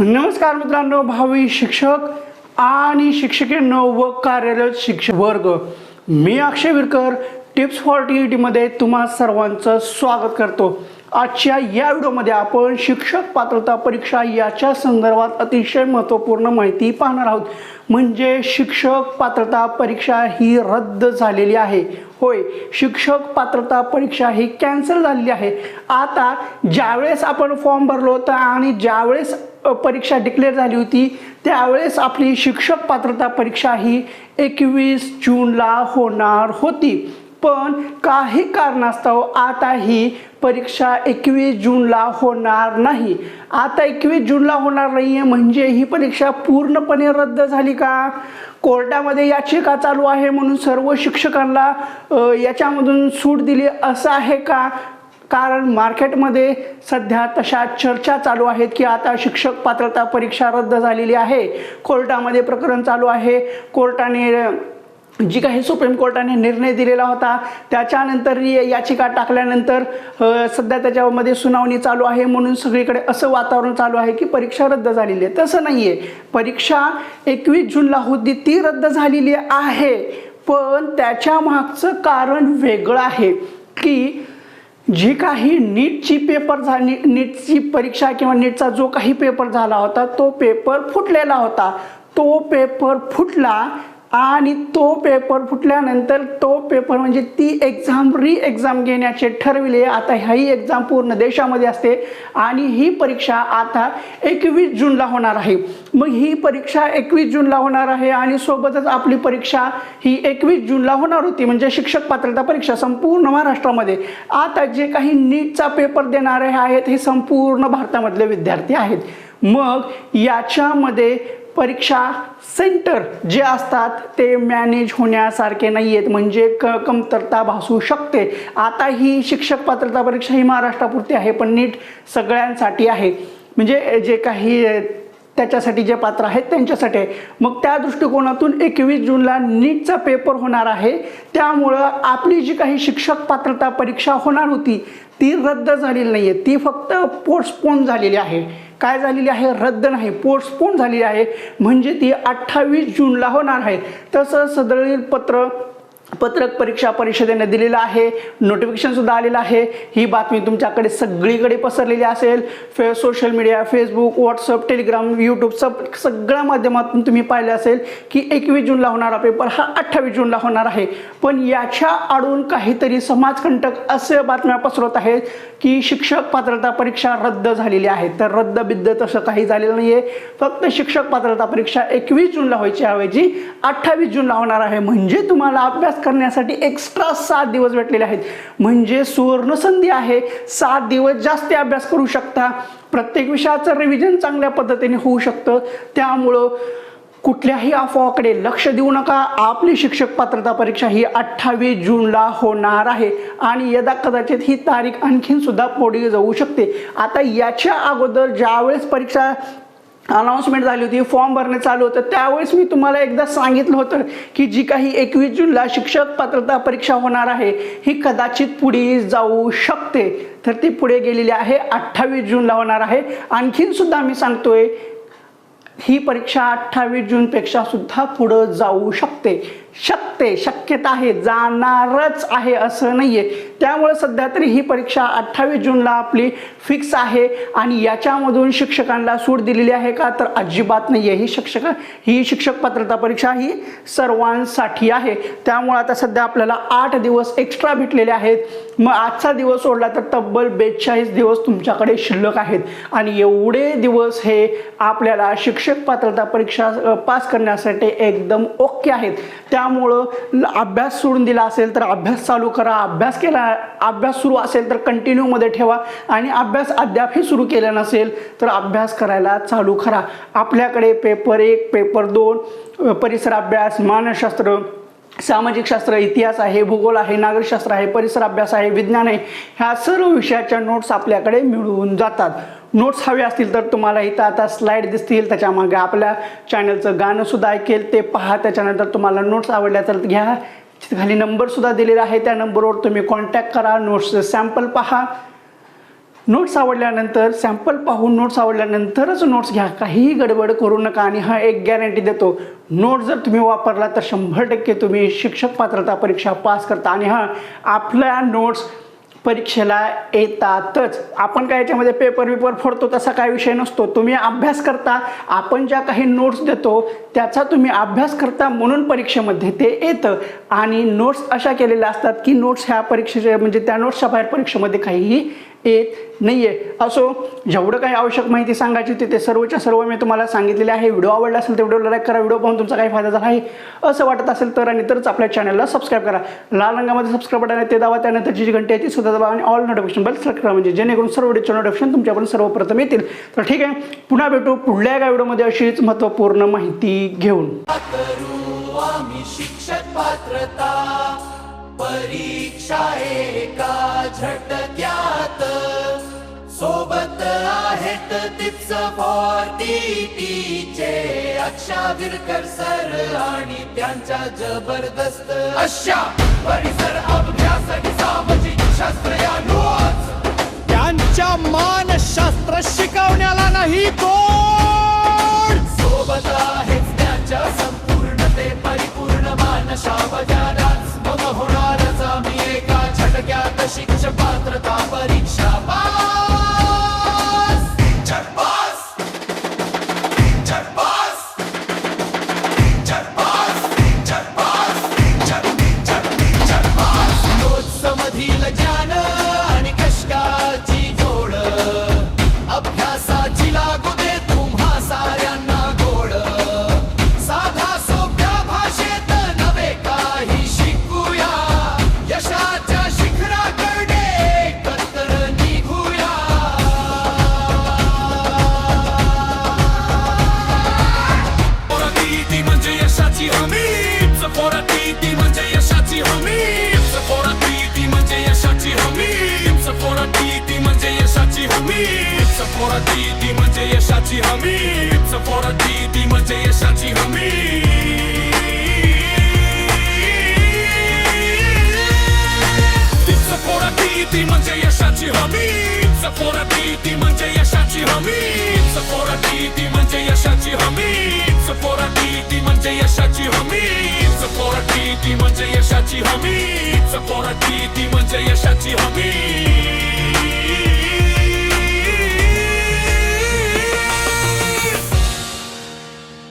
नमस्कार मित्रांनो, भावी शिक्षक आणि शिक्षिकेंनो व कार्यरत शिक्षक वर्ग, मी अक्षय विरकर टिप्स फॉर टी मध्ये तुम्हा सर्वांचं स्वागत करतो। आजच्या या व्हिडिओमध्ये आपण शिक्षक पात्रता परीक्षा याच्या संदर्भात अतिशय महत्त्वपूर्ण माहिती पाहणार आहोत। म्हणजे शिक्षक पात्रता परीक्षा ही रद्द झालेली आहे। होय, शिक्षक पात्रता परीक्षा ही कॅन्सल झालेली आहे। आता ज्यावेळेस आपण फॉर्म भरलो होता आणि ज्यावेळेस परीक्षा डिक्लेअर झाली होती त्यावेळेस आपली शिक्षक पात्रता परीक्षा ही 21 जूनला होणार होती, पण काही कारणास्तव आता ही परीक्षा 21 जूनला होणार नाही। आता 21 जूनला होणार नाही आहे म्हणजे ही परीक्षा पूर्णपणे रद्द झाली का? कोर्टामध्ये याचिका चालू आहे म्हणून सर्व शिक्षकांना याच्यामधून सूट दिली असं आहे का? कारण मार्केटमध्ये सध्या तशा चर्चा चालू आहेत की आता शिक्षक पात्रता परीक्षा रद्द झालेली आहे। कोर्टामध्ये प्रकरण चालू आहे। कोर्टाने जी काही सुप्रीम कोर्टाने निर्णय दिलेला होता त्याच्यानंतर याचिका टाकल्यानंतर सध्या त्याच्यामध्ये सुनावणी चालू आहे म्हणून सगळीकडे असं वातावरण चालू आहे की परीक्षा रद्द झालेली आहे। तसं नाही आहे, परीक्षा 21 जूनला होती ती रद्द झालेली आहे, पण त्याच्या मागचं कारण वेगळं आहे की जी काही नीटची परीक्षा किंवा नीटचा जो काही पेपर झाला होता तो पेपर फुटलेला होता। तो पेपर फुटला आणि तो पेपर फुटल्यानंतर तो पेपर म्हणजे ती री एक्झाम घेण्याचे ठरविले। आता ही एक्झाम पूर्ण देशामध्ये असते आणि ही परीक्षा आता 21 जूनला होणार आहे। मग ही परीक्षा 21 जूनला होणार आहे आणि सोबतच आपली परीक्षा ही 21 जूनला होणार होती, म्हणजे शिक्षक पात्रता परीक्षा संपूर्ण महाराष्ट्रामध्ये। आता जे काही नीटचा पेपर देणारे आहेत हे संपूर्ण भारतामधले विद्यार्थी आहेत। मग याच्यामध्ये परीक्षा सेंटर जे असतात ते मॅनेज होण्यासारखे नाही आहेत, म्हणजे कमतरता भासू शकते। आता ही शिक्षक पात्रता परीक्षा ही महाराष्ट्रापुरती आहे, पण नीट सगळ्यांसाठी आहे, म्हणजे जे काही त्याच्यासाठी जे पात्र आहेत त्यांच्यासाठी आहे। मग त्या दृष्टिकोनातून 21 जूनला नीटचा पेपर होणार आहे, त्यामुळं आपली जी काही शिक्षक पात्रता परीक्षा होणार होती ती रद्द झालेली नाही आहे, ती फक्त पोस्टपोन झालेली आहे। काय झालेली आहे? रद्द नाही, पोस्टपोन झालेली आहे, म्हणजे ती 28 जूनला होणार आहे। तसं सदरील पत्रक परीक्षा परिषदेने दिलेलं आहे, नोटिफिकेशन सुद्धा आलेलं आहे। ही बातमी तुमच्याकडे सगळीकडे पसरलेली असेल, social media, Facebook, WhatsApp, Telegram, YouTube सगळ्या माध्यमातून तुम्ही पाहिलं असेल की 21 जूनला होणारा पेपर हा 28 जूनला होणार आहे। पण याच्या आडून काहीतरी समाजकंटक असे बातम्या पसरवत आहेत की शिक्षक पात्रता परीक्षा रद्द झालेली आहे। तर रद्द तसं काही झालेलं नाही आहे, फक्त शिक्षक पात्रता परीक्षा 21 जूनला व्हायची ऐवजी 28 जूनला होणार आहे। म्हणजे तुम्हाला अभ्यास करण्यासाठी एक्स्ट्रा 7 दिवस भेटलेले आहेत, म्हणजे सुवर्ण संधी आहे। 7 दिवस जास्त अभ्यास करू शकता, प्रत्येक विषयाचं रिव्हिजन चांगल्या पद्धतीने होऊ शकतं। त्यामुळं कुठल्याही अफवाकडे लक्ष देऊ नका। आपली शिक्षक पात्रता परीक्षा ही 28 जूनला होणार आहे आणि यदा कदाचित ही तारीख आणखीन सुद्धा पुढे जाऊ शकते। आता याच्या अगोदर ज्यावेळेस परीक्षा अनाउन्समेंट झाली होती, फॉर्म भरणे चालू होतं, त्यावेळेस मी तुम्हाला एकदा सांगितलं होतं की जी काही 21 जूनला शिक्षक पात्रता परीक्षा होणार आहे ही कदाचित पुढे जाऊ शकते, तर ती पुढे गेलेली आहे, 28 जूनला होणार आहे। आणखीन सुद्धा मी सांगतोय ही परीक्षा 28 जूनपेक्षा सुद्धा पुढे जाऊ शकते, शक्यता आहे, जाणारच आहे असं नाहीये। त्यामुळे सध्या तरी ही परीक्षा 28 जूनला आपली फिक्स आहे आणि याच्यामधून शिक्षकांना सूट दिलेली आहे का? तर अजिबात नाही आहे। ही शिक्षक पात्रता परीक्षा ही सर्वांसाठी आहे। त्यामुळे आता सध्या आपल्याला 8 दिवस एक्स्ट्रा भेटलेले आहेत। मग आजचा दिवस सोडला तर तब्बल 42 दिवस तुमच्याकडे शिल्लक आहेत आणि एवढे दिवस हे आपल्याला शिक्षक पात्रता परीक्षा पास करण्यासाठी एकदम ओके आहेत। त्यामुळं अभ्यास सोडून दिला असेल तर अभ्यास चालू करा, अभ्यास सुरू असेल तर कंटिन्यू मध्ये ठेवा आणि अभ्यास अद्यापही सुरू केला नसेल तर अभ्यास करायला चालू करा। आपल्याकडे पेपर 1, पेपर 2, परिसर अभ्यास, मानसशास्त्र, सामाजिक शास्त्र, इतिहास आहे, भूगोल आहे, नागरिकशास्त्र आहे, परिसर अभ्यास आहे, विज्ञान आहे, ह्या सर्व विषयाच्या नोट्स आपल्याकडे मिळून जातात। नोट्स हवे असतील तर तुम्हाला इथं आता स्लाइड दिसतील, त्याच्यामागे आपल्या चॅनलचं गाणं सुद्धा ऐकेल ते पहा। त्याच्यानंतर तुम्हाला नोट्स आवडल्या तर घ्या, खाली नंबर सुद्धा दिलेला आहे, त्या नंबरवर तुम्ही कॉन्टॅक्ट करा, नोट्सचे सॅम्पल पहा नोट्स आवडल्यानंतर सॅम्पल पाहून नोट्स आवडल्यानंतरच नोट्स घ्या, काहीही गडबड करू नका. आणि हा एक गॅरंटी देतो, नोट्स जर तुम्ही वापरला तर 100% तुम्ही शिक्षक पात्रता परीक्षा पास करता. आणि आपल्या नोट्स परीक्षेला येतातच. आपण काय याच्यामध्ये पेपर फोडतो तसा काय विषय नसतो. तुम्ही अभ्यास करता, आपण ज्या काही नोट्स देतो त्याचा तुम्ही अभ्यास करता म्हणून परीक्षेमध्ये ते येतं. आणि नोट्स अशा केलेल्या असतात की नोट्स ह्या परीक्षेच्या म्हणजे त्या नोट्सच्या बाहेर परीक्षेमध्ये काहीही येत नाही आहे. असो, जेवढं काही आवश्यक माहिती सांगायची होती ते सर्वच्या सर्व मी तुम्हाला सांगितलेले आहे. व्हिडिओ आवडला असेल तर व्हिडिओला लाईक करा. व्हिडिओ पाहून तुमचा काही फायदा झाला आहे असं वाटत असेल तर आणि तरच आपल्या चॅनलला सबस्क्राईब करा. लाल रंगामध्ये सबस्क्राईब बटन आहे ते दाबा, त्यानंतरची जी घंटी आहे ती सुद्धा दाबा आणि ऑल नोटिफिकेशन बेल सिलेक्ट करा, म्हणजे जेणेकरून सर्व व्हिडिओचे नोटिफिकेशन तुमच्यापर्यंत सर्वप्रथम येतील. तर ठीक आहे, पुन्हा भेटू पुढल्या एका व्हिडिओमध्ये अशीच महत्त्वपूर्ण माहिती घेऊन. शिक्षक पात्रता परीक्षा एका झटक्यात, सोबत आहेत टिप्स फॉर टीटीचे अक्षा विरकर सर आणि त्यांच्या जबरदस्त अशा परिसर अभ्यास सामाजिक शास्त्र या नोट्स, त्यांच्या मानसशास्त्र शिकवण्याला नाही कोण, सोबत आहेच त्यांच्या संपूर्ण ते परिपूर्ण मानशा बजारात मग होणारच आम्ही एका झटक्यात शिक्षक पात्रता परीक्षा मधील ज्ञान आणि कष्टाची जोड, अभ्यासाची लागू दे तुम्हा साऱ्यांना गोड, साधा सोप्या भाषेत नवे काही शिकूया, यशाच्या शिखराकडे एकत्र निघूया. पोराती म्हणजे यशाची हमी, पोराती म्हणजे यशाची हमी, पोराती म्हणजे यशाची हमी, पोराती म्हणजे यशाची हमी, पोराती म्हणजे यशाची हमी, पोराती म्हणजे यशाची हमी. पोराती म्हणजे यशाची हमी, पोराती म्हणजे यशाची हमी, पोराती म्हणजे यशाची हमी, पोराती म्हणजे यशाची हमी, पोराती म्हणजे यशाची हमी, पोराती म्हणजे यशाची हमी.